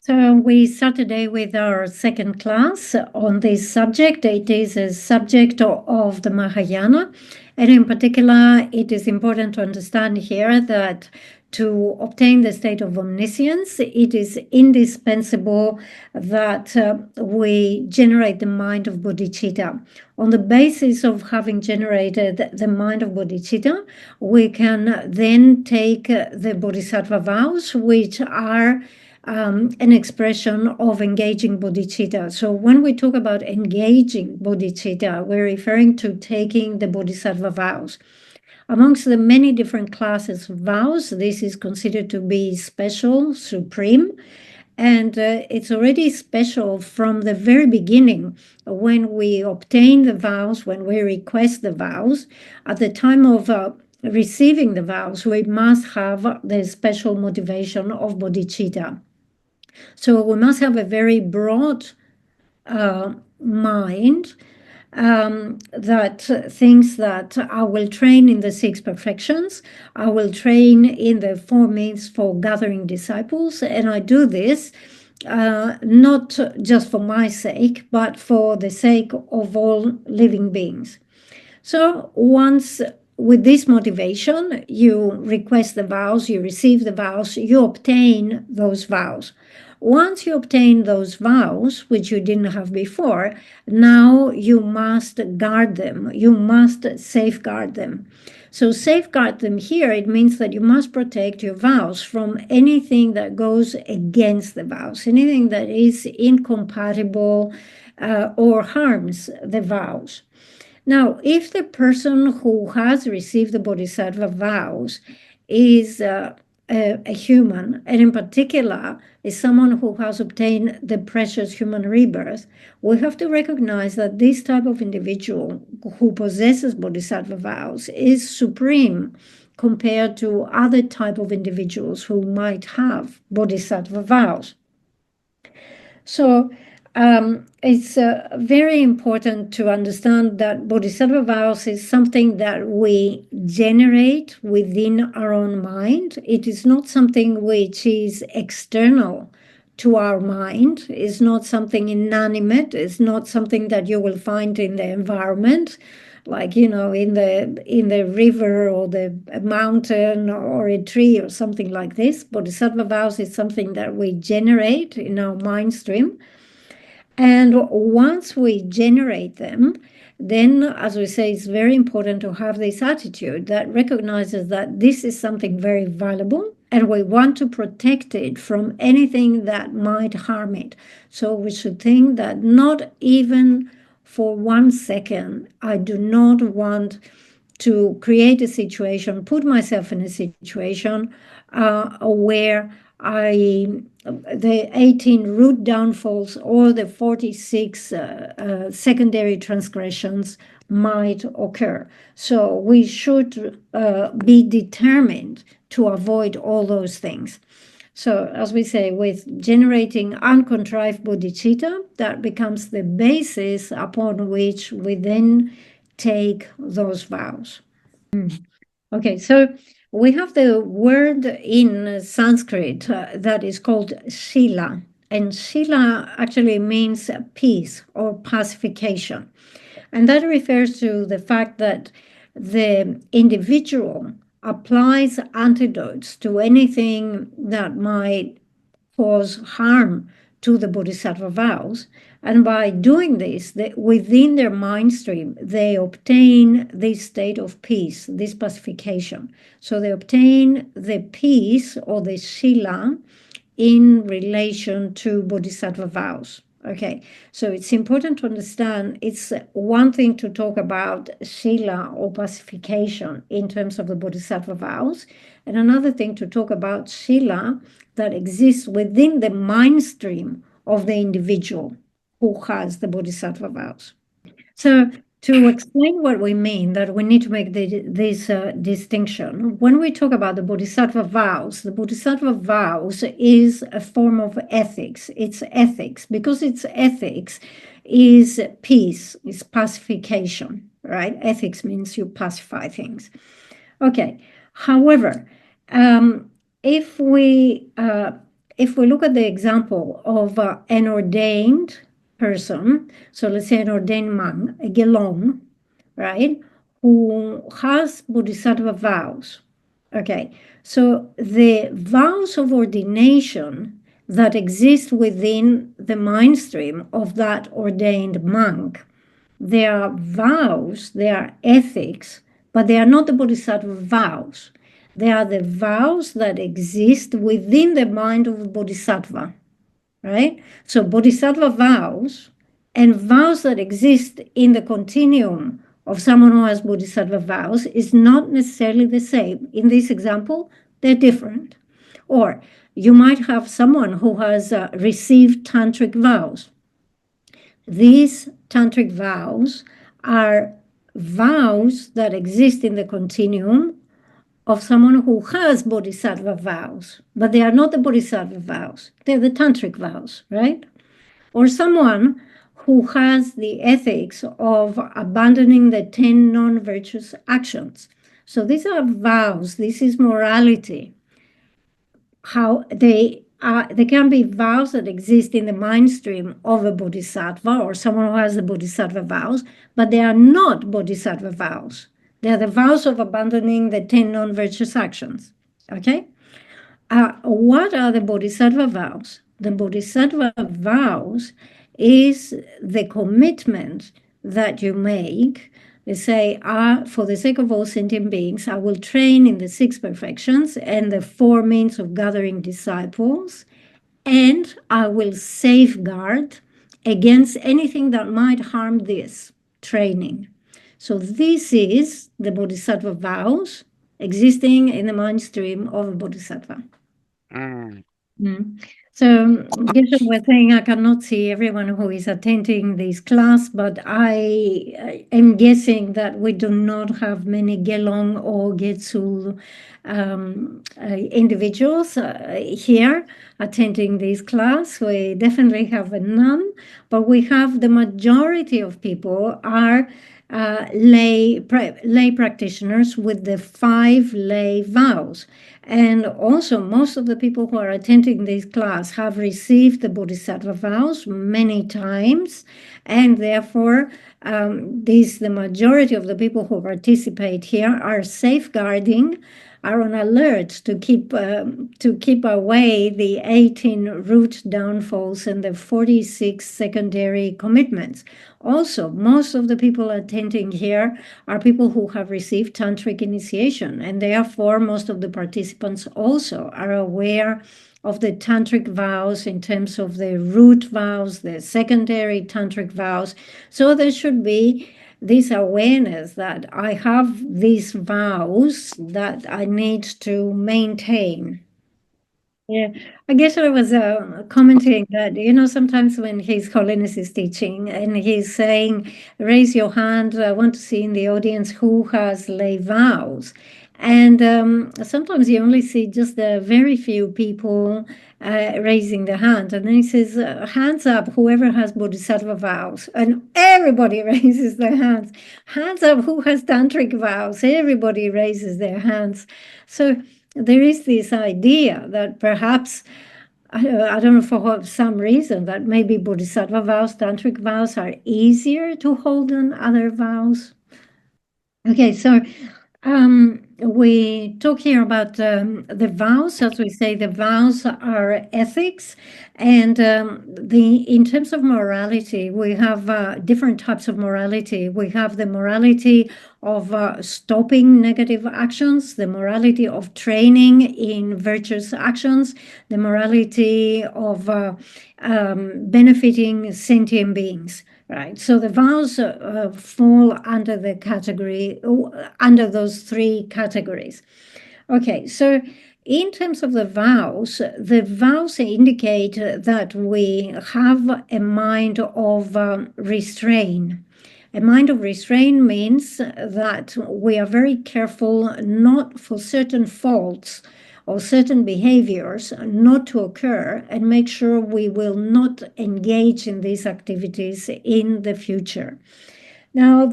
So we start today with our second class on this subject. It is a subject of the Mahayana, and in particular, it is important to understand here that to obtain the state of omniscience, it is indispensable that we generate the mind of bodhicitta. On the basis of having generated the mind of bodhicitta, we can then take the Bodhisattva vows, which are an expression of engaging bodhicitta. So when we talk about engaging bodhicitta, we're referring to taking the Bodhisattva vows. Amongst the many different classes of vows, this is considered to be special, supreme, and it's already special from the very beginning when we obtain the vows, when we request the vows. At the time of receiving the vows, we must have the special motivation of bodhicitta. So we must have a very broad mind that thinks that I will train in the 6 perfections, I will train in the 4 means for gathering disciples, and I do this not just for my sake, but for the sake of all living beings. So once with this motivation, you request the vows, you receive the vows, you obtain those vows. Once you obtain those vows, which you didn't have before, now you must guard them. You must safeguard them. So safeguard them here, it means that you must protect your vows from anything that goes against the vows, anything that is incompatible or harms the vows. Now, if the person who has received the Bodhisattva vows is a human, and in particular is someone who has obtained the precious human rebirth, we have to recognize that this type of individual who possesses Bodhisattva vows is supreme compared to other type of individuals who might have Bodhisattva vows. So it's very important to understand that Bodhisattva vows is something that we generate within our own mind. It is not something which is external to our mind. It's not something inanimate. It's not something that you will find in the environment, like, in the river or the mountain or a tree or something like this. Bodhisattva vows is something that we generate in our mind stream. And once we generate them, then, as we say, it's very important to have this attitude that recognizes that this is something very valuable and we want to protect it from anything that might harm it. So we should think that not even for 1 second, I do not want to create a situation, put myself in a situation where the 18 root downfalls or the 46 secondary transgressions might occur. So we should be determined to avoid all those things. So as we say, with generating uncontrived bodhicitta, that becomes the basis upon which we then take those vows. Okay, so we have the word in Sanskrit that is called sheila, and sheila actually means peace or pacification. And that refers to the fact that the individual applies antidotes to anything that might cause harm to the Bodhisattva vows. And by doing this, within their mind stream, they obtain this state of peace, this pacification. So they obtain the peace or the sheila in relation to Bodhisattva vows. Okay, so it's important to understand it's one thing to talk about sheila or pacification in terms of the Bodhisattva vows, and another thing to talk about sheila that exists within the mind stream of the individual who has the Bodhisattva vows. So to explain what we mean, that we need to make this distinction. When we talk about the Bodhisattva vows is a form of ethics. It's ethics. Because it's ethics is peace, is pacification, right? Ethics means you pacify things. Okay. However, if we if we look at the example of an ordained person, so let's say an ordained monk, a gelong, right, who has bodhisattva vows. Okay, so the vows of ordination that exist within the mind stream of that ordained monk, they are vows, they are ethics, but they are not the bodhisattva vows. They are the vows that exist within the mind of the bodhisattva, right? So bodhisattva vows and vows that exist in the continuum of someone who has bodhisattva vows is not necessarily the same. In this example, they're different. Or you might have someone who has received tantric vows. These tantric vows are vows that exist in the continuum of someone who has bodhisattva vows, but they are not the bodhisattva vows, they're the tantric vows, right? Or someone who has the ethics of abandoning the 10 non-virtuous actions. So these are vows, this is morality. How they can be vows that exist in the mind stream of a bodhisattva or someone who has the bodhisattva vows, but they are not bodhisattva vows. They are the vows of abandoning the 10 non-virtuous actions. Okay? What are the bodhisattva vows? The bodhisattva vows is the commitment that you make. They say, for the sake of all sentient beings, I will train in the 6 perfections and the 4 means of gathering disciples, and I will safeguard against anything that might harm this training. So this is the bodhisattva vows existing in the mind stream of a bodhisattva. So, Geshe was saying I cannot see everyone who is attending this class, but I am guessing that we do not have many Gelong or Getsul individuals here attending this class. We definitely have none, but we have the majority of people are lay practitioners with the 5 lay vows. And also, most of the people who are attending this class have received the bodhisattva vows many times, and therefore, the majority of the people who participate here are safeguarding, are on alert to keep away the 18 root downfalls and the 46 secondary commitments. Also, most of the people attending here are people who have received tantric initiation, and therefore most of the participants also are aware of the tantric vows in terms of the root vows, the secondary tantric vows. So there should be this awareness that I have these vows that I need to maintain. Yeah, I guess I was commenting that, sometimes when His Holiness is teaching and he's saying, raise your hand, I want to see in the audience who has lay vows. And sometimes you only see just a very few people raising their hand. And then he says, hands up, whoever has bodhisattva vows. And everybody raises their hands. Hands up, who has tantric vows. Everybody raises their hands. So there is this idea that perhaps, I don't know, for some reason, that maybe bodhisattva vows, tantric vows are easier to hold than other vows. Okay, so we talk here about the vows. As we say, the vows are ethics, and in terms of morality, we have different types of morality. We have the morality of stopping negative actions, the morality of training in virtuous actions, the morality of benefiting sentient beings. Right, so the vows fall under the category, under those 3 categories. Okay, so in terms of the vows indicate that we have a mind of restraint. A mind of restraint means that we are very careful not for certain faults or certain behaviors not to occur, and make sure we will not engage in these activities in the future. Now,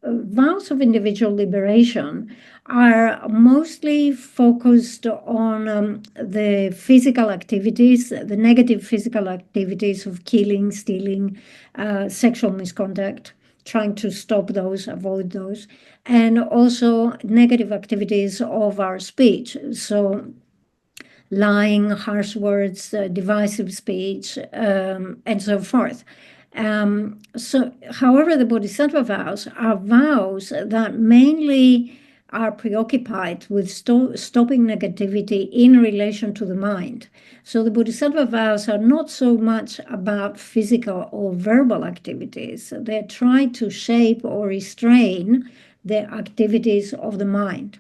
vows of individual liberation are mostly focused on the physical activities, the negative physical activities of killing, stealing, sexual misconduct, trying to stop those, avoid those, and also negative activities of our speech. So lying, harsh words, divisive speech, and so forth. However, the Bodhisattva vows are vows that mainly are preoccupied with stopping negativity in relation to the mind. So the Bodhisattva vows are not so much about physical or verbal activities. They're trying to shape or restrain the activities of the mind.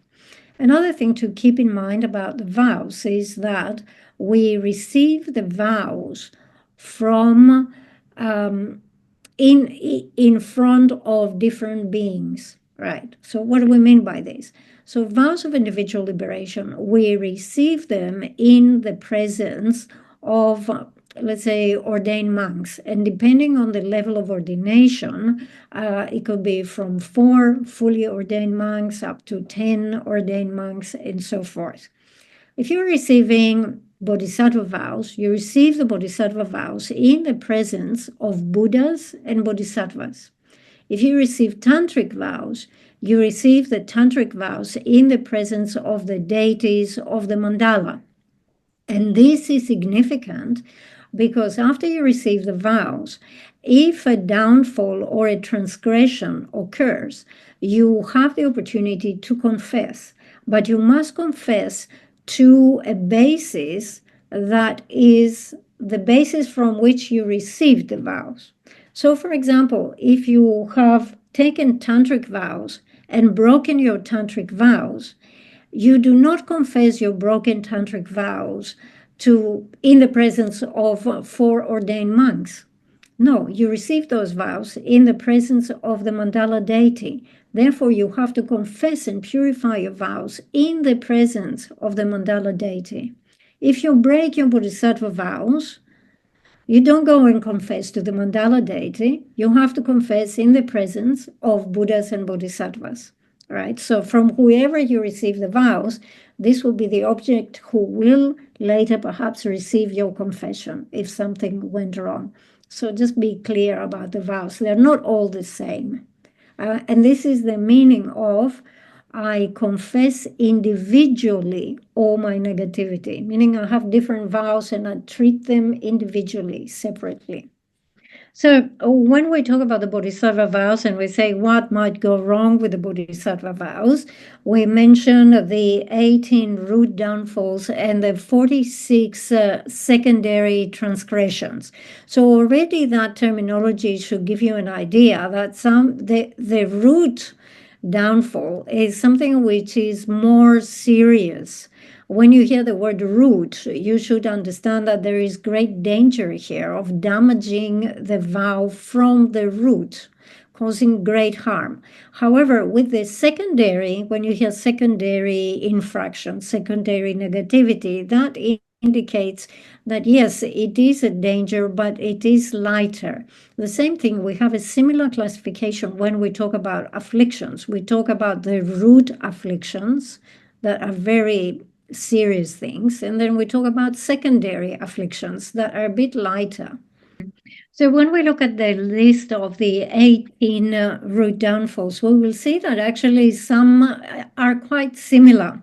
Another thing to keep in mind about the vows is that we receive the vows from in front of different beings, right? So what do we mean by this? So vows of individual liberation, we receive them in the presence of, let's say, ordained monks. And depending on the level of ordination, it could be from 4 fully ordained monks up to 10 ordained monks and so forth. If you're receiving Bodhisattva vows, you receive the Bodhisattva vows in the presence of Buddhas and Bodhisattvas. If you receive Tantric vows, you receive the Tantric vows in the presence of the deities of the mandala. And this is significant because after you receive the vows, if a downfall or a transgression occurs, you have the opportunity to confess, but you must confess to a basis that is the basis from which you received the vows. So, for example, if you have taken tantric vows and broken your tantric vows, you do not confess your broken tantric vows in the presence of 4 ordained monks. No, you receive those vows in the presence of the mandala deity. Therefore, you have to confess and purify your vows in the presence of the mandala deity. If you break your bodhisattva vows, you don't go and confess to the mandala deity. You have to confess in the presence of Buddhas and Bodhisattvas, right? So from whoever you receive the vows, this will be the object who will later perhaps receive your confession if something went wrong. So just be clear about the vows. They're not all the same. And this is the meaning of I confess individually all my negativity, meaning I have different vows and I treat them individually, separately. So when we talk about the Bodhisattva vows and we say what might go wrong with the Bodhisattva vows, we mention the 18 root downfalls and the 46 secondary transgressions. So already that terminology should give you an idea that the root downfall is something which is more serious. When you hear the word root, you should understand that there is great danger here of damaging the vow from the root, causing great harm. However, with the secondary, when you hear secondary infraction, secondary negativity, that indicates that yes, it is a danger, but it is lighter. The same thing, we have a similar classification when we talk about afflictions. We talk about the root afflictions that are very serious things, and then we talk about secondary afflictions that are a bit lighter. So when we look at the list of the 18 root downfalls, we will see that actually some are quite similar.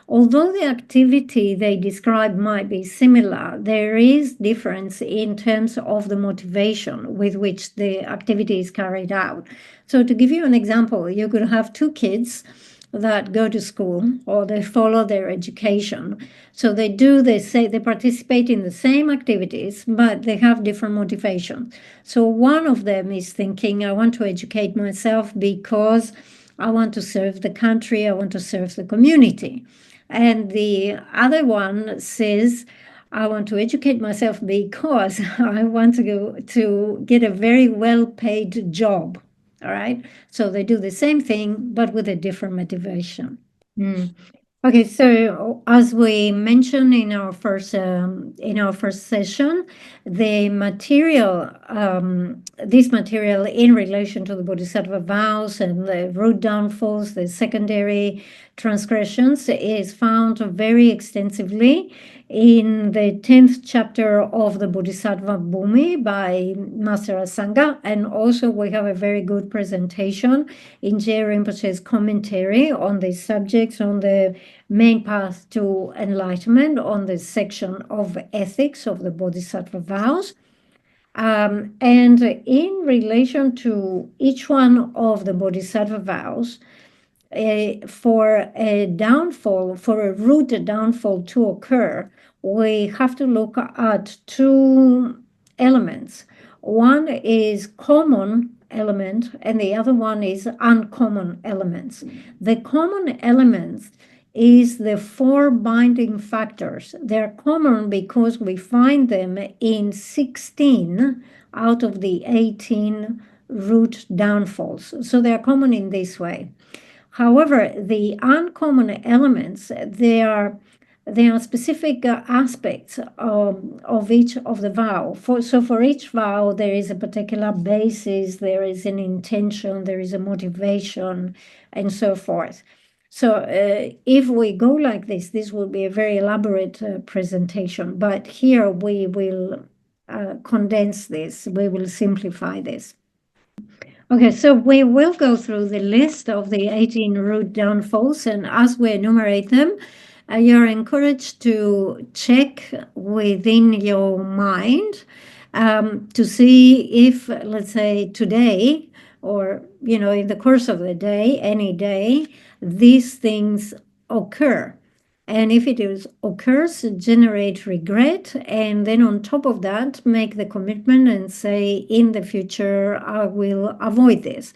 Although the activity they describe might be similar, there is difference in terms of the motivation with which the activity is carried out. So to give you an example, you could have 2 kids that go to school or they follow their education. So they participate in the same activities, but they have different motivations. So one of them is thinking, I want to educate myself because I want to serve the country, I want to serve the community. And the other one says, I want to educate myself because I want to go to get a very well-paid job. All right. So they do the same thing, but with a different motivation. Okay, so as we mentioned in our first session, the material, this material in relation to the Bodhisattva vows and the root downfalls, the secondary transgressions, is found very extensively in the 10th chapter of the Bodhisattva Bhumi by Master Asanga, and also we have a very good presentation in Jay Rinpoche's commentary on these subjects on the main path to enlightenment on the section of ethics of the Bodhisattva vows. And in relation to each one of the Bodhisattva vows, for a downfall, for a root downfall to occur, we have to look at two elements. One is common element and the other one is uncommon elements. The common elements is the four binding factors. They're common because we find them in 16 out of the 18 root downfalls. So they're common in this way. However, the uncommon elements, they are specific aspects of each of the vow. So for each vow, there is a particular basis, there is an intention, there is a motivation, and so forth. So if we go like this will be a very elaborate presentation. But here we will condense this. We will simplify this. Okay, so we will go through the list of the 18 root downfalls, and as we enumerate them, you're encouraged to check within your mind to see if, let's say, today or, in the course of the day, any day, these things occur. And if it occurs, generate regret, and then on top of that, make the commitment and say, in the future, I will avoid this.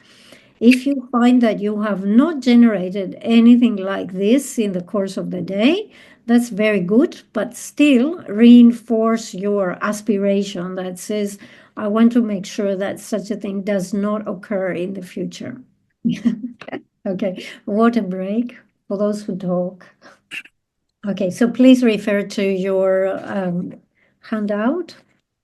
If you find that you have not generated anything like this in the course of the day, that's very good, but still reinforce your aspiration that says, I want to make sure that such a thing does not occur in the future. Okay, water break for those who talk. Okay, so please refer to your handout.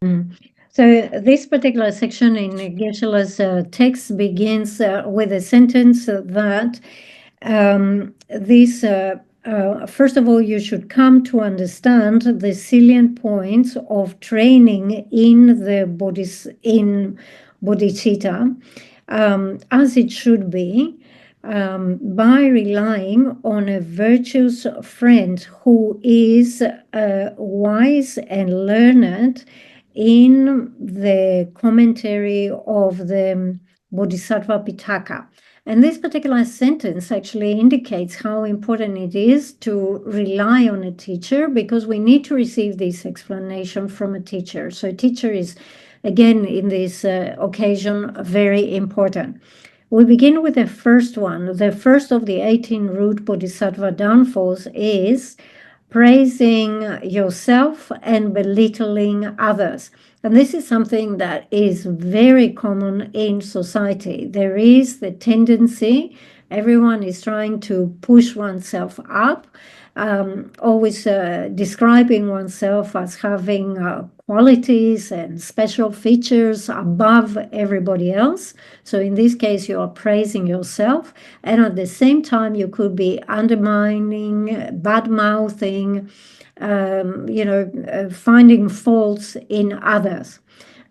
So this particular section in Geshe-la's text begins with a sentence that first of all, you should come to understand the salient points of training in the bodhicitta as it should be, by relying on a virtuous friend who is wise and learned in the commentary of the Bodhisattva Pitaka. And this particular sentence actually indicates how important it is to rely on a teacher, because we need to receive this explanation from a teacher. So a teacher is, again, in this occasion, very important. We begin with the first one. The first of the 18 root bodhisattva downfalls is praising yourself and belittling others. And this is something that is very common in society. There is the tendency, everyone is trying to push oneself up, always describing oneself as having qualities and special features above everybody else. So in this case, you are praising yourself, and at the same time, you could be undermining, bad-mouthing, finding faults in others.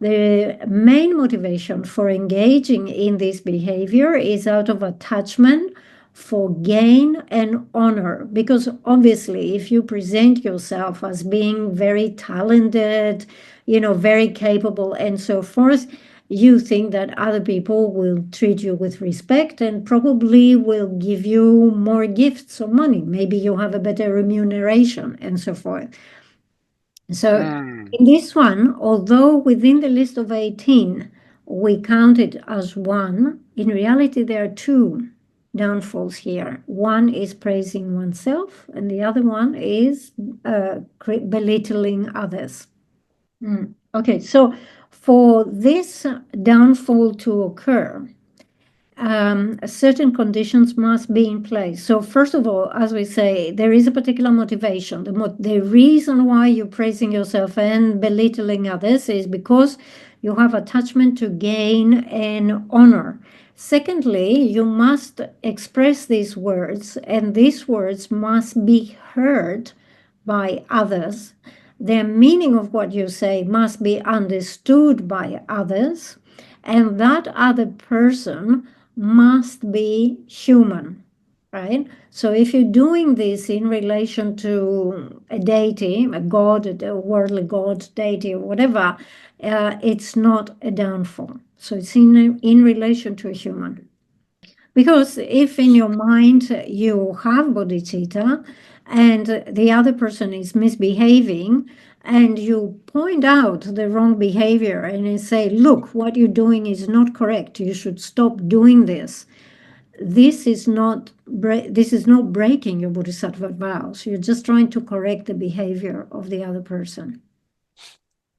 The main motivation for engaging in this behavior is out of attachment for gain and honor, because obviously if you present yourself as being very talented, very capable and so forth, you think that other people will treat you with respect and probably will give you more gifts or money. Maybe you have a better remuneration and so forth. So in this one, although within the list of 18, we count it as one, in reality, there are two downfalls here. One is praising oneself, and the other one is belittling others. Okay, so for this downfall to occur, certain conditions must be in place. So first of all, as we say, there is a particular motivation. The reason why you're praising yourself and belittling others is because you have attachment to gain and honor. Secondly, you must express these words, and these words must be heard by others. The meaning of what you say must be understood by others, and that other person must be human, right? So if you're doing this in relation to a deity, a god, a worldly god, deity, or whatever, it's not a downfall. So it's in relation to a human. Because if in your mind you have bodhicitta and the other person is misbehaving, and you point out the wrong behavior and you say, look, what you're doing is not correct. You should stop doing this. This is not breaking your bodhisattva vows. You're just trying to correct the behavior of the other person.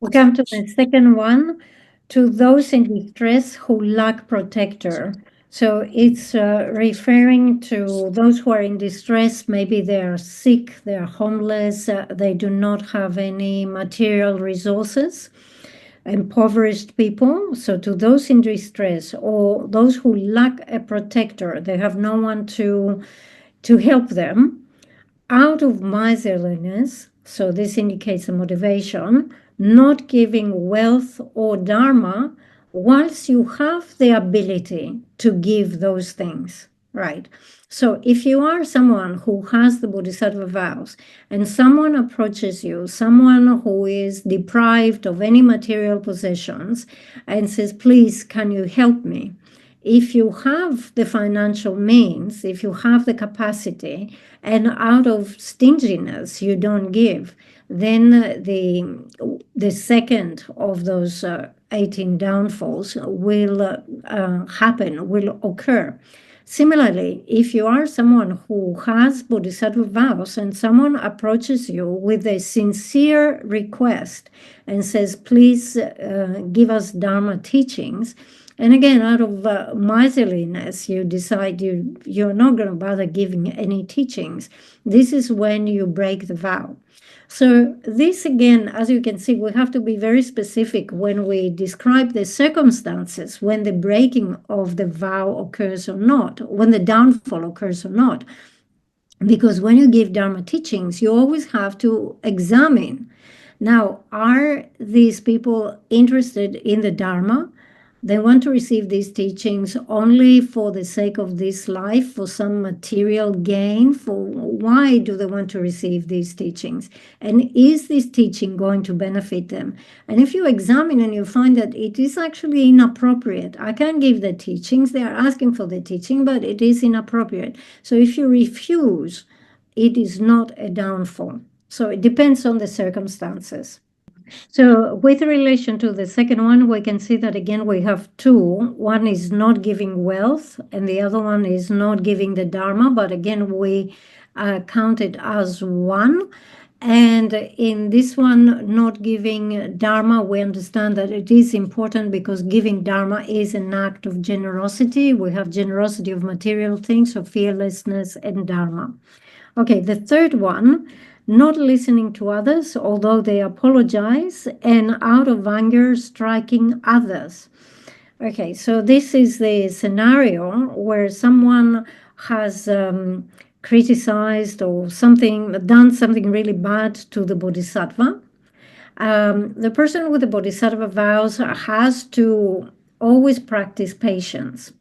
We come to the second one, to those in distress who lack protector. So it's referring to those who are in distress. Maybe they are sick, they are homeless, they do not have any material resources, impoverished people. So to those in distress or those who lack a protector, they have no one to help them, out of miserliness, so this indicates a motivation, not giving wealth or dharma whilst you have the ability to give those things, right? So if you are someone who has the bodhisattva vows and someone approaches you, someone who is deprived of any material possessions and says, please, can you help me? If you have the financial means, if you have the capacity, and out of stinginess you don't give, then the second of those 18 downfalls will happen, will occur. Similarly, if you are someone who has bodhisattva vows and someone approaches you with a sincere request and says, please give us Dharma teachings, and again, out of miserliness, you decide you're not going to bother giving any teachings, this is when you break the vow. So this, again, as you can see, we have to be very specific when we describe the circumstances, when the breaking of the vow occurs or not, when the downfall occurs or not. Because when you give Dharma teachings, you always have to examine. Now, are these people interested in the Dharma? They want to receive these teachings only for the sake of this life, for some material gain. Why do they want to receive these teachings? And is this teaching going to benefit them? And if you examine and you find that it is actually inappropriate, I can't give the teachings, they are asking for the teaching, but it is inappropriate. So if you refuse, it is not a downfall. So it depends on the circumstances. So with relation to the second one, we can see that again we have two. One is not giving wealth, and the other one is not giving the Dharma. But again, we count it as one. And in this one, not giving Dharma, we understand that it is important because giving Dharma is an act of generosity. We have generosity of material things, so fearlessness and Dharma. Okay, the third one, not listening to others, although they apologize, and out of anger, striking others. Okay, so this is the scenario where someone has criticized or done something really bad to the bodhisattva. The person with the bodhisattva vows has to always practice patience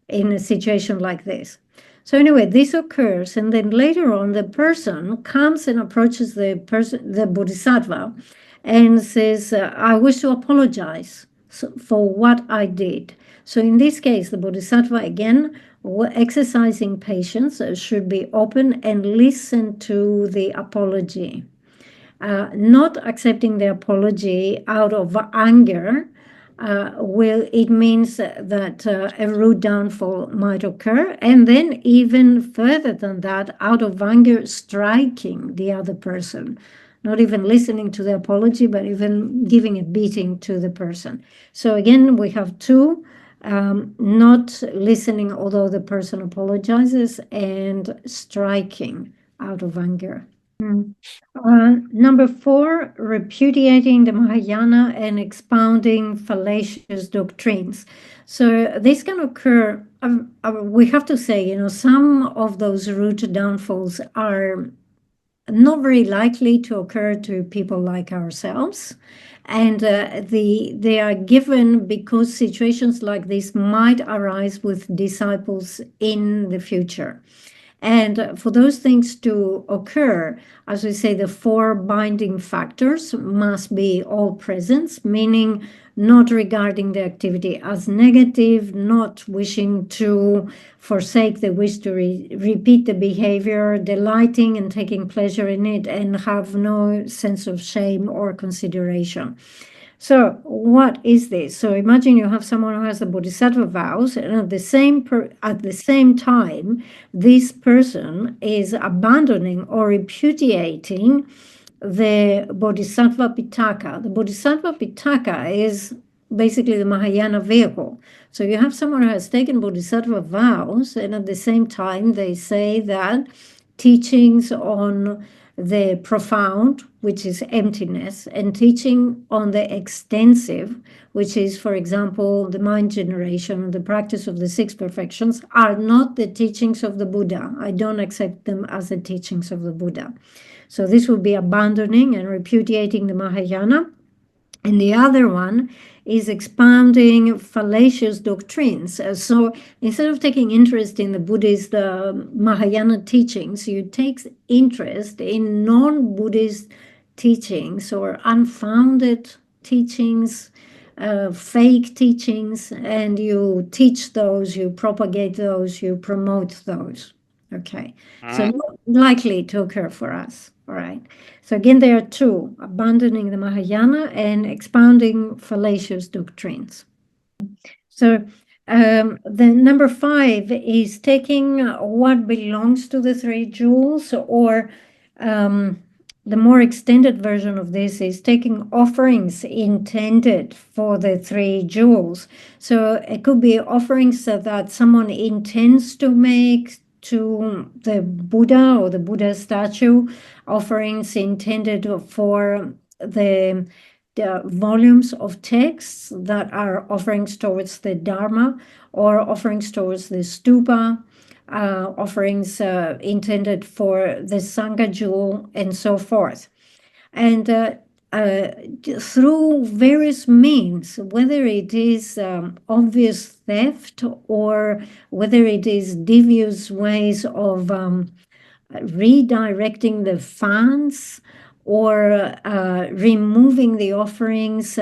in a situation like this. So anyway, this occurs, and then later on, the person comes and approaches the bodhisattva, and says, "I wish to apologize for what I did." So in this case, the bodhisattva again, exercising patience, should be open and listen to the apology. Not accepting the apology out of anger. It means that a rude downfall might occur, and then even further than that, out of anger, striking the other person, not even listening to the apology, but even giving a beating to the person. So again, we have two not listening although the person apologizes, and striking out of anger. Number 4, repudiating the Mahayana and expounding fallacious doctrines. So this can occur, we have to say, some of those root downfalls are not very likely to occur to people like ourselves. And they are given because situations like this might arise with disciples in the future. And for those things to occur, as we say, the 4 binding factors must be all present, meaning not regarding the activity as negative, not wishing to forsake the wish to repeat the behavior, delighting and taking pleasure in it, and have no sense of shame or consideration. So what is this? So imagine you have someone who has the Bodhisattva vows, and at the same time, this person is abandoning or repudiating the Bodhisattva Pitaka. The Bodhisattva Pitaka is basically the Mahayana vehicle. So you have someone who has taken Bodhisattva vows, and at the same time, they say that teachings on the profound, which is emptiness, and teaching on the extensive, which is, for example, the mind generation, the practice of the 6 perfections, are not the teachings of the Buddha. I don't accept them as the teachings of the Buddha. So this would be abandoning and repudiating the Mahayana. And the other one is expounding fallacious doctrines. So instead of taking interest in the Buddhist Mahayana teachings, you take interest in non-Buddhist teachings or unfounded teachings, fake teachings, and you teach those, you propagate those, you promote those. Okay, so not likely to occur for us. All right. So again, there are 2, abandoning the Mahayana and expounding fallacious doctrines. So the number 5 is taking what belongs to the 3 jewels, or the more extended version of this is taking offerings intended for the 3 jewels. So it could be offerings that someone intends to make to the Buddha or the Buddha statue, offerings intended for the volumes of texts that are offerings towards the Dharma, or offerings towards the stupa, offerings intended for the Sangha jewel, and so forth. And through various means, whether it is obvious theft or whether it is devious ways of redirecting the funds, or removing the offerings,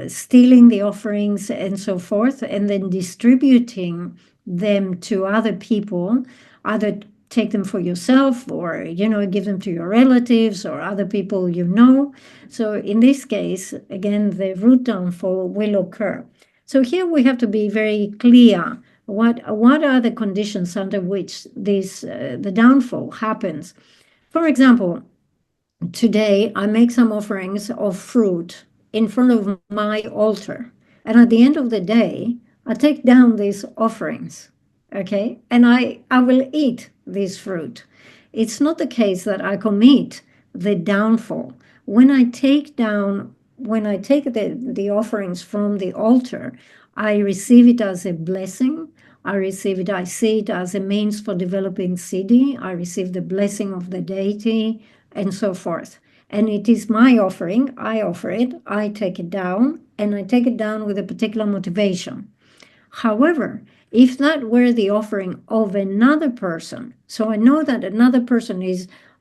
stealing the offerings, and so forth, and then distributing them to other people, either take them for yourself or, give them to your relatives or other people you know. So in this case, again, the root downfall will occur. So here we have to be very clear. What are the conditions under which the downfall happens? For example, today I make some offerings of fruit in front of my altar, and at the end of the day, I take down these offerings, okay? And I will eat this fruit. It's not the case that I commit the downfall. When I take the offerings from the altar, I receive it as a blessing. I see it as a means for developing siddhi. I receive the blessing of the deity, and so forth. And it is my offering. I offer it. I take it down, and I take it down with a particular motivation. However, if that were the offering of another person, so I know that another person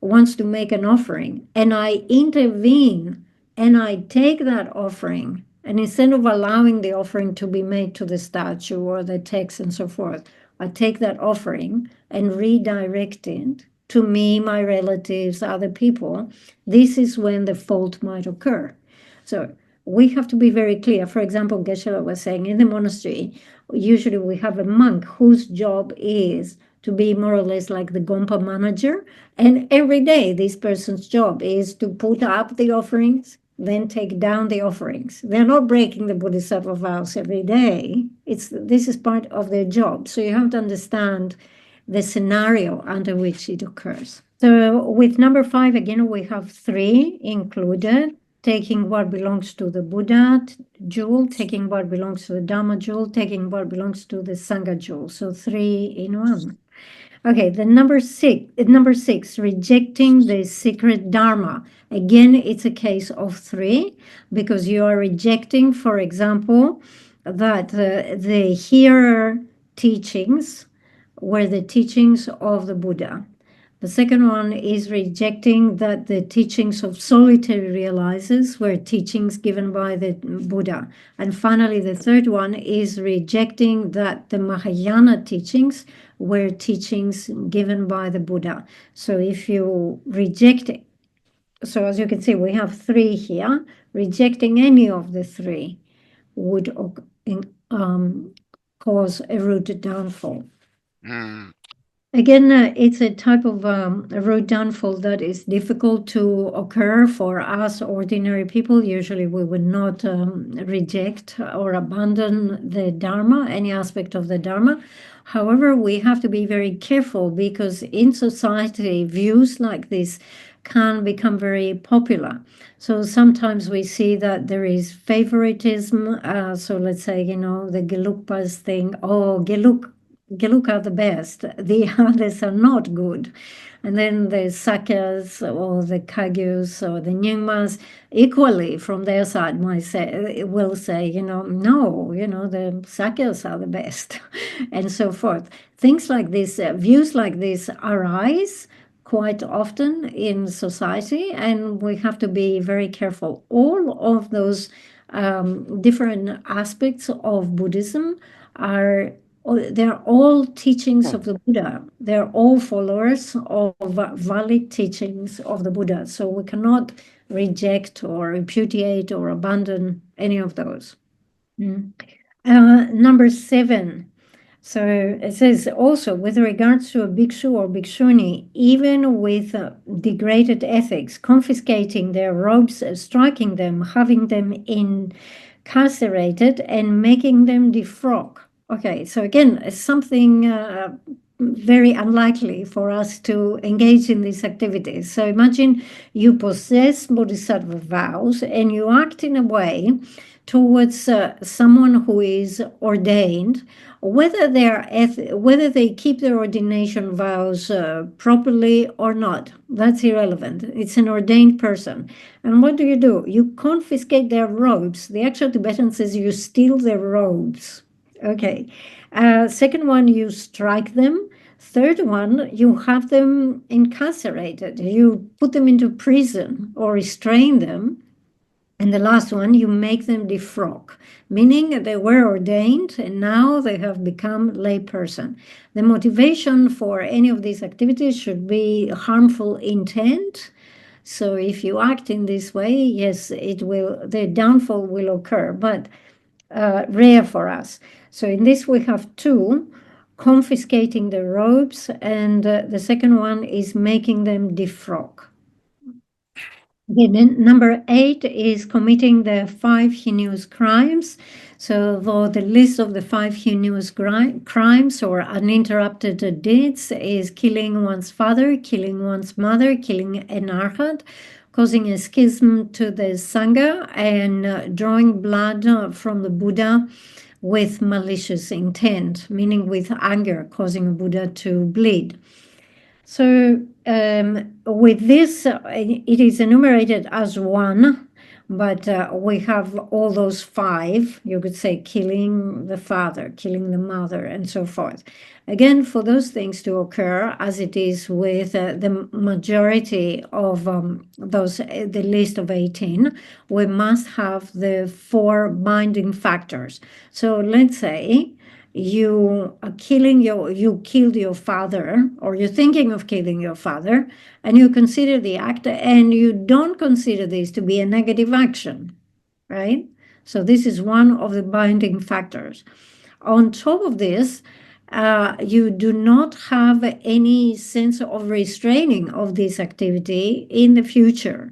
wants to make an offering, and I intervene and I take that offering, and instead of allowing the offering to be made to the statue or the text and so forth, I take that offering and redirect it to me, my relatives, other people. This is when the fault might occur. So we have to be very clear. For example, Geshe was saying, in the monastery, usually we have a monk whose job is to be more or less like the Gompa manager. And every day, this person's job is to put up the offerings, then take down the offerings. They're not breaking the Bodhisattva vows every day. this is part of their job. So you have to understand the scenario under which it occurs. So with number 5, again, we have 3 included, taking what belongs to the Buddha jewel, taking what belongs to the Dharma jewel, taking what belongs to the Sangha jewel. So 3 in 1. Okay, the number six, rejecting the secret dharma. Again, it's a case of 3 because you are rejecting, for example, that the hearer teachings were the teachings of the Buddha. The second one is rejecting that the teachings of solitary realizers were teachings given by the Buddha. And finally, the third one is rejecting that the Mahayana teachings were teachings given by the Buddha. So if you reject it, so as you can see, we have 3 here. Rejecting any of the 3 would cause a root downfall. Again, it's a type of a road downfall that is difficult to occur for us ordinary people. Usually we would not reject or abandon the Dharma, any aspect of the Dharma. However, we have to be very careful because in society, views like this can become very popular. So sometimes we see that there is favoritism. So let's say, the Gelugpas thing, oh, Gelug are the best. The others are not good. And then the Sakyas or the Kagyus or the Nyingmas equally from their side will say, no, the Sakyas are the best and so forth. Things like this, views like this arise quite often in society, and we have to be very careful. All of those different aspects of Buddhism they're all teachings of the Buddha. They're all followers of valid teachings of the Buddha. So we cannot reject or repudiate or abandon any of those. Number 7. So it says also, with regards to a bhikshu or bhikshuni, even with degraded ethics, confiscating their robes, striking them, having them incarcerated, and making them defrock. Okay, so again, it's something very unlikely for us to engage in these activities. So imagine you possess Bodhisattva vows and you act in a way towards someone who is ordained, whether they keep their ordination vows properly or not. That's irrelevant. It's an ordained person. And what do? You confiscate their robes. The actual Tibetan says you steal their robes. Okay. Second one, you strike them. Third one, you have them incarcerated. You put them into prison or restrain them. And the last one, you make them defrock, meaning they were ordained and now they have become layperson. The motivation for any of these activities should be harmful intent. So if you act in this way, yes, the downfall will occur, but rare for us. So in this we have 2, confiscating the robes, and the second one is making them defrock. Okay, then number 8 is committing the 5 heinous crimes. So the list of the 5 heinous crimes or uninterrupted deeds is killing one's father, killing one's mother, killing an arhat, causing a schism to the Sangha, and drawing blood from the Buddha with malicious intent, meaning with anger, causing a Buddha to bleed. So with this, it is enumerated as 1, but we have all those 5. You could say killing the father, killing the mother, and so forth. Again, for those things to occur, as it is with the majority of the list of 18, we must have the 4 binding factors. So let's say you killed your father, or you're thinking of killing your father, and you consider the act, and you don't consider this to be a negative action, right? So this is one of the binding factors. On top of this, you do not have any sense of restraining of this activity in the future.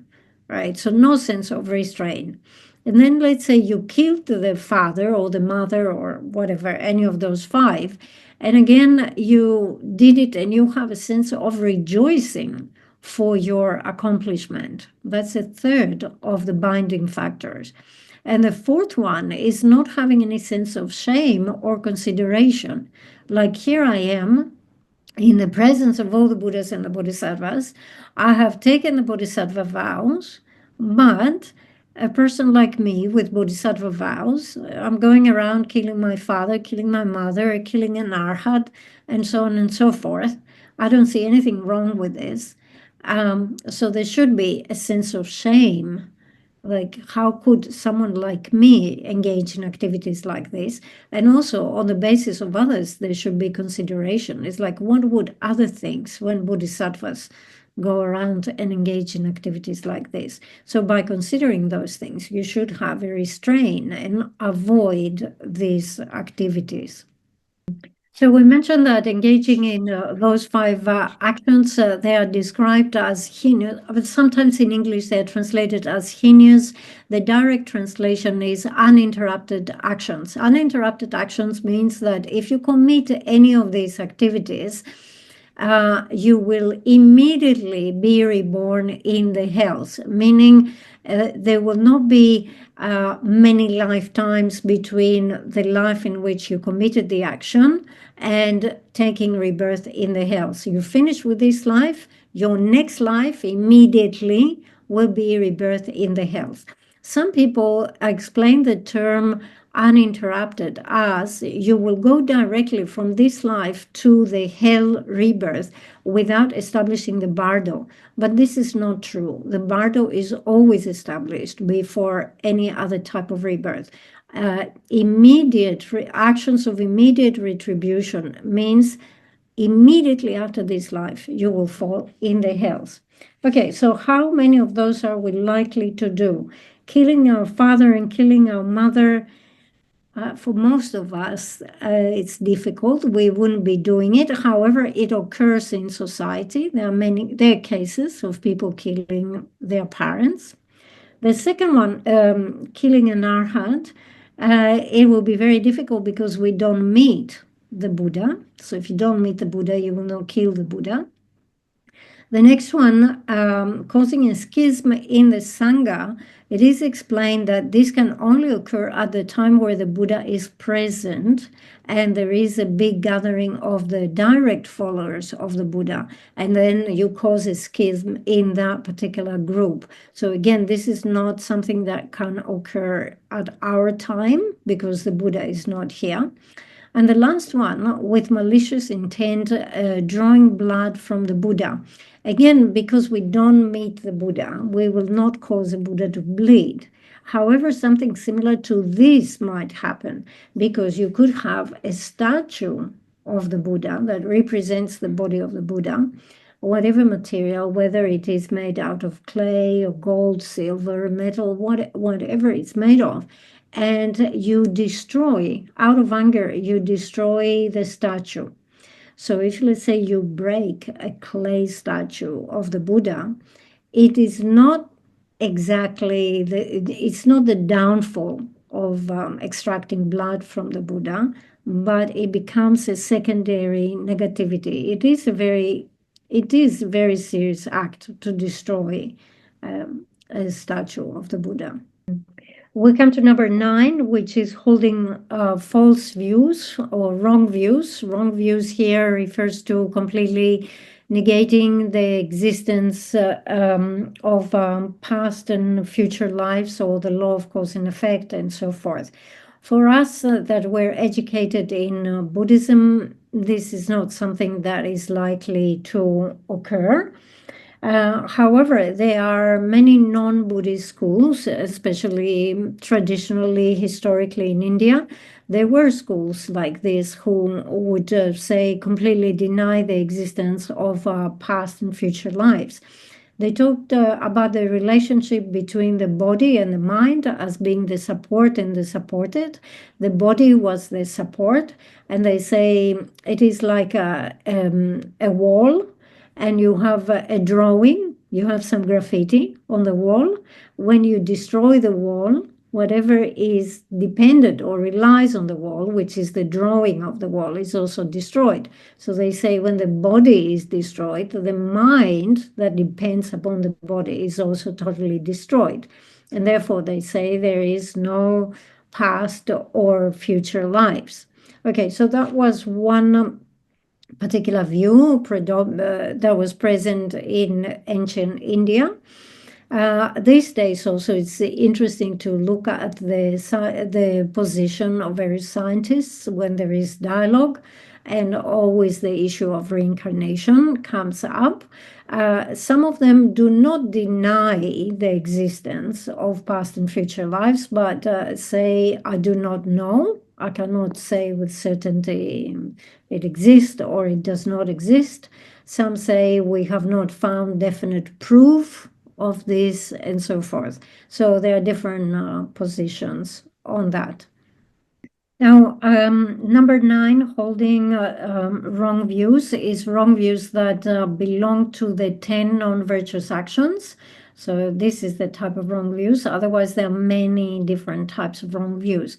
right? So no sense of restraint. And then let's say you killed the father or the mother or whatever, any of those five. And again, you did it and you have a sense of rejoicing for your accomplishment. That's a third of the binding factors. And the fourth one is not having any sense of shame or consideration. Like here I am in the presence of all the Buddhas and the Bodhisattvas. I have taken the Bodhisattva vows, but a person like me with Bodhisattva vows, I'm going around killing my father, killing my mother, killing an arhat, and so on and so forth. I don't see anything wrong with this. So there should be a sense of shame. Like, how could someone like me engage in activities like this? And also, on the basis of others, there should be consideration. It's like, what would other things when bodhisattvas go around and engage in activities like this? So, by considering those things, you should have a restraint and avoid these activities. So we mentioned that engaging in those five actions, they are described as heinous, but sometimes in English they're translated as heinous. The direct translation is uninterrupted actions. Uninterrupted actions means that if you commit any of these activities, you will immediately be reborn in the hells, meaning there will not be many lifetimes between the life in which you committed the action and taking rebirth in the hells. So you finish with this life, your next life immediately will be rebirth in the hells. Some people explain the term uninterrupted as you will go directly from this life to the hell rebirth without establishing the bardo. But this is not true. The bardo is always established before any other type of rebirth. Immediate actions of immediate retribution means immediately after this life, you will fall in the hells. Okay, so how many of those are we likely to do? Killing our father and killing our mother, for most of us, it's difficult. We wouldn't be doing it. However, it occurs in society. There are cases of people killing their parents. The second one, killing an arhat, it will be very difficult because we don't meet the Buddha. So if you don't meet the Buddha, you will not kill the Buddha. The next one, causing a schism in the Sangha, it is explained that this can only occur at the time where the Buddha is present and there is a big gathering of the direct followers of the Buddha. And then you cause a schism in that particular group. So again, this is not something that can occur at our time because the Buddha is not here. And the last one, with malicious intent, drawing blood from the Buddha. Again, because we don't meet the Buddha, we will not cause the Buddha to bleed. However, something similar to this might happen because you could have a statue of the Buddha that represents the body of the Buddha, whatever material, whether it is made out of clay or gold, silver, metal, whatever it's made of, and you destroy, out of anger, you destroy the statue. So if, let's say, you break a clay statue of the Buddha, it is not exactly it's not the downfall of extracting blood from the Buddha, but it becomes a secondary negativity. It is a very serious act to destroy a statue of the Buddha. We come to number 9, which is holding false views or wrong views. Wrong views here refers to completely negating the existence of past and future lives or the law of cause and effect and so forth. For us that were educated in Buddhism, this is not something that is likely to occur. However, there are many non-Buddhist schools, especially traditionally, historically in India. There were schools like this who would say completely deny the existence of past and future lives. They talked about the relationship between the body and the mind as being the support and the supported. The body was the support, and they say it is like a wall, and you have a drawing, you have some graffiti on the wall. When you destroy the wall, whatever is dependent or relies on the wall, which is the drawing of the wall, is also destroyed. So they say when the body is destroyed, the mind that depends upon the body is also totally destroyed. And therefore, they say there is no past or future lives. Okay, so that was one particular view that was present in ancient India. These days also it's interesting to look at the position of various scientists when there is dialogue, and always the issue of reincarnation comes up. Some of them do not deny the existence of past and future lives, but say, I do not know. I cannot say with certainty it exists or it does not exist. Some say we have not found definite proof of this, and so forth. So there are different positions on that. Now, number 9, holding wrong views, is wrong views that belong to the 10 non-virtuous actions. So this is the type of wrong views. Otherwise, there are many different types of wrong views.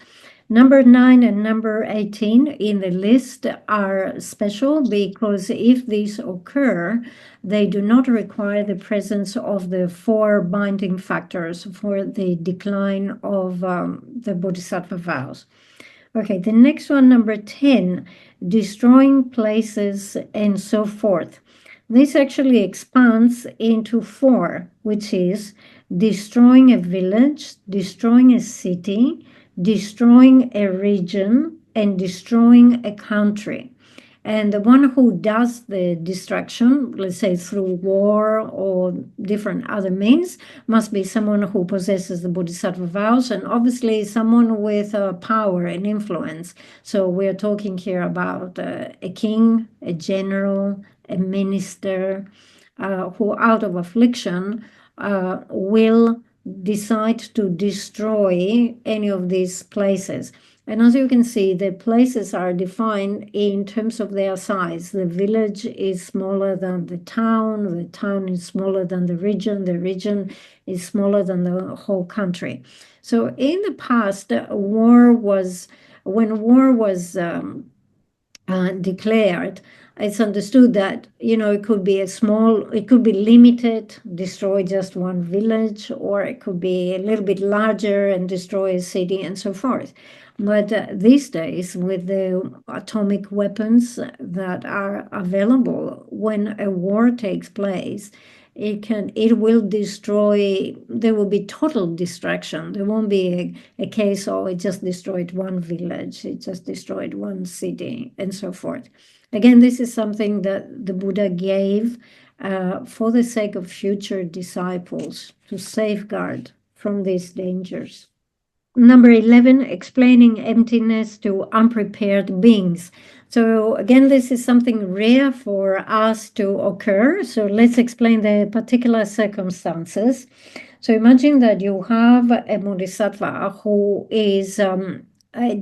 Number 9 and number 18 in the list are special because if these occur, they do not require the presence of the 4 binding factors for the decline of the Bodhisattva vows. Okay, the next one, number 10, destroying places and so forth. This actually expands into 4, which is destroying a village, destroying a city, destroying a region, and destroying a country. And the one who does the destruction, let's say through war or different other means, must be someone who possesses the Bodhisattva vows, and obviously someone with power and influence. So we're talking here about a king, a general, a minister, who out of affliction will decide to destroy any of these places. And as you can see, the places are defined in terms of their size. The village is smaller than the town is smaller than the region is smaller than the whole country. So in the past, when war was declared, it's understood that, it could be limited, destroy just one village, or it could be a little bit larger and destroy a city and so forth. But these days, with the atomic weapons that are available, when a war takes place, it will destroy, there will be total destruction. There won't be a case, it just destroyed one village, it just destroyed one city, and so forth. Again, this is something that the Buddha gave for the sake of future disciples to safeguard from these dangers. Number 11, explaining emptiness to unprepared beings. So again, this is something rare for us to occur. So let's explain the particular circumstances. So imagine that you have a bodhisattva who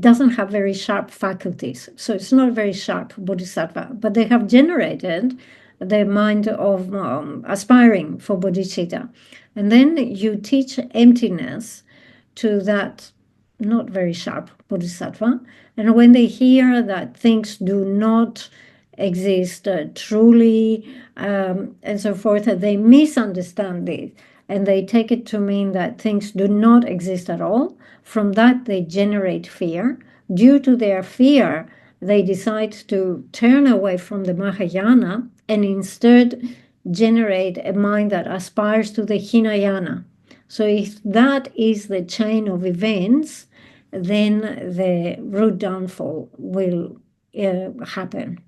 doesn't have very sharp faculties. So it's not a very sharp bodhisattva, but they have generated the mind of aspiring for bodhicitta. And then you teach emptiness to that not very sharp bodhisattva. And when they hear that things do not exist truly and so forth, they misunderstand it. And they take it to mean that things do not exist at all. From that, they generate fear. Due to their fear, they decide to turn away from the Mahayana and instead generate a mind that aspires to the Hinayana. So if that is the chain of events, then the root downfall will happen.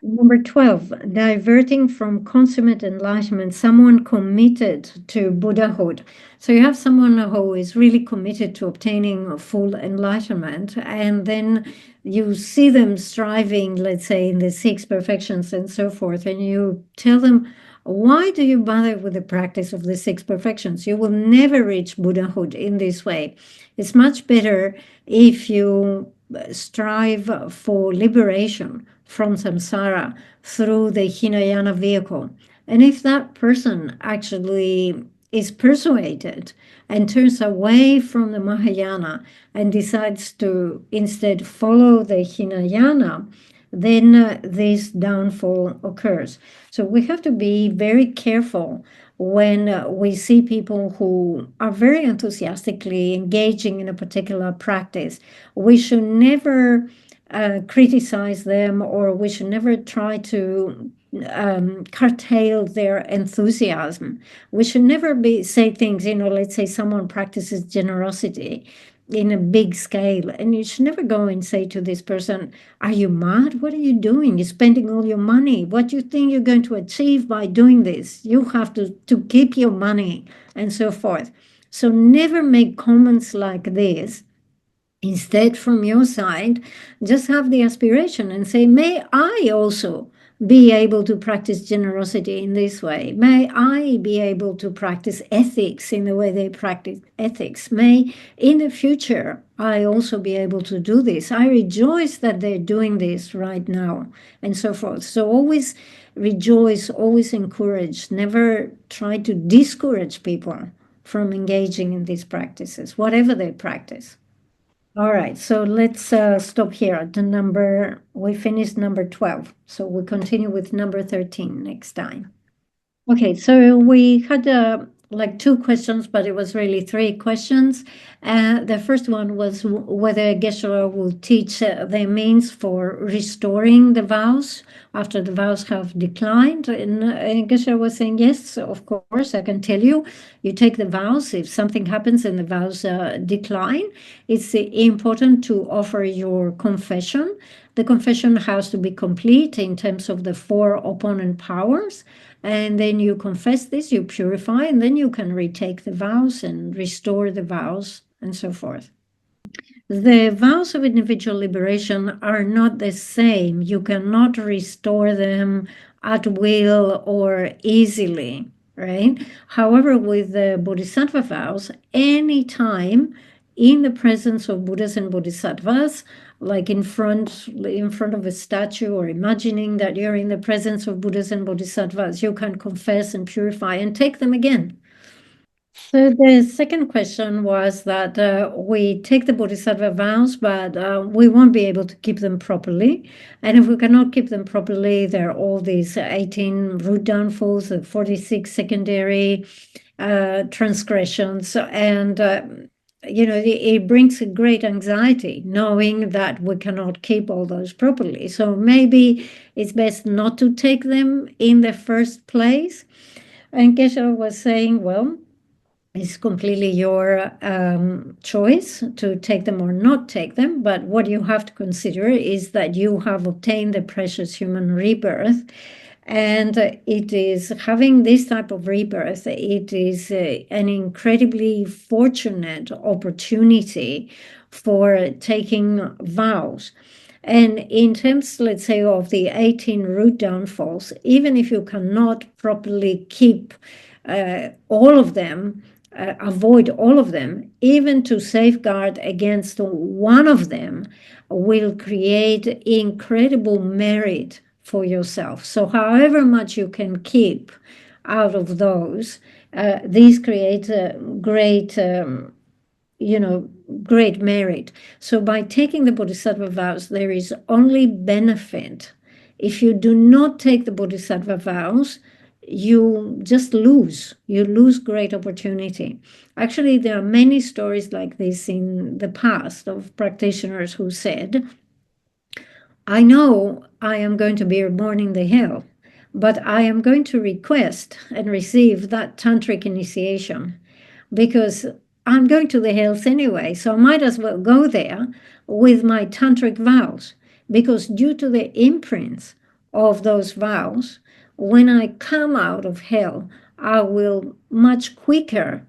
Number 12, diverting from consummate enlightenment, someone committed to Buddhahood. So you have someone who is really committed to obtaining full enlightenment, and then you see them striving, let's say, in the 6 perfections and so forth, and you tell them, why do you bother with the practice of the 6 perfections? You will never reach Buddhahood in this way. It's much better if you strive for liberation from samsara through the Hinayana vehicle. And if that person actually is persuaded and turns away from the Mahayana and decides to instead follow the Hinayana, then this downfall occurs. So we have to be very careful when we see people who are very enthusiastically engaging in a particular practice. We should never criticize them, or we should never try to curtail their enthusiasm. We should never say things, let's say someone practices generosity in a big scale, and you should never go and say to this person, are you mad? What are you doing? You're spending all your money. What do you think you're going to achieve by doing this? You have to keep your money, and so forth. So never make comments like this. Instead, from your side, just have the aspiration and say, may I also be able to practice generosity in this way? May I be able to practice ethics in the way they practice ethics? May in the future I also be able to do this? I rejoice that they're doing this right now, and so forth. So always rejoice, always encourage, never try to discourage people from engaging in these practices, whatever they practice. All right, so let's stop here at we finished number 12. So we'll continue with number 13 next time. Okay, so we had like two questions, but it was really three questions. The first one was whether Geshe will teach the means for restoring the vows after the vows have declined. And Geshe was saying, yes, of course, I can tell you. You take the vows. If something happens and the vows decline, it's important to offer your confession. The confession has to be complete in terms of the four opponent powers. And then you confess this, you purify, and then you can retake the vows and restore the vows and so forth. The vows of individual liberation are not the same. You cannot restore them at will or easily, right? However, with the Bodhisattva vows, anytime in the presence of Buddhas and Bodhisattvas, like in front of a statue, or imagining that you're in the presence of Buddhas and Bodhisattvas, you can confess and purify and take them again. So the second question was that we take the Bodhisattva vows, but we won't be able to keep them properly. And if we cannot keep them properly, there are all these 18 root downfalls, 46 secondary transgressions. And, it brings a great anxiety knowing that we cannot keep all those properly. So maybe it's best not to take them in the first place. And Geshe was saying, well, it's completely your choice to take them or not take them. But what you have to consider is that you have obtained the precious human rebirth. And it is having this type of rebirth, it is an incredibly fortunate opportunity for taking vows. And in terms, let's say, of the 18 root downfalls, even if you cannot properly keep all of them, avoid all of them, even to safeguard against one of them will create incredible merit for yourself. So however much you can keep out of those, these create great great merit. So by taking the Bodhisattva vows, there is only benefit. If you do not take the Bodhisattva vows, you just lose. You lose great opportunity. Actually, there are many stories like this in the past of practitioners who said, I know I am going to be reborn in the hell, but I am going to request and receive that tantric initiation because I'm going to the hells anyway, so I might as well go there with my tantric vows, because due to the imprints of those vows, when I come out of hell, I will much quicker,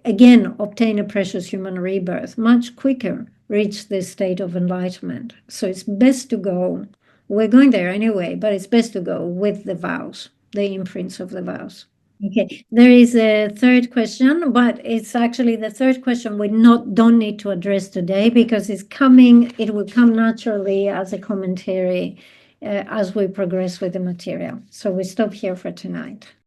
again, obtain a precious human rebirth, much quicker reach this state of enlightenment. So it's best to go, we're going there anyway, but it's best to go with the vows, the imprints of the vows. Okay, there is a third question, but it's actually the third question we don't need to address today because it will come naturally as a commentary as we progress with the material. So we stop here for tonight.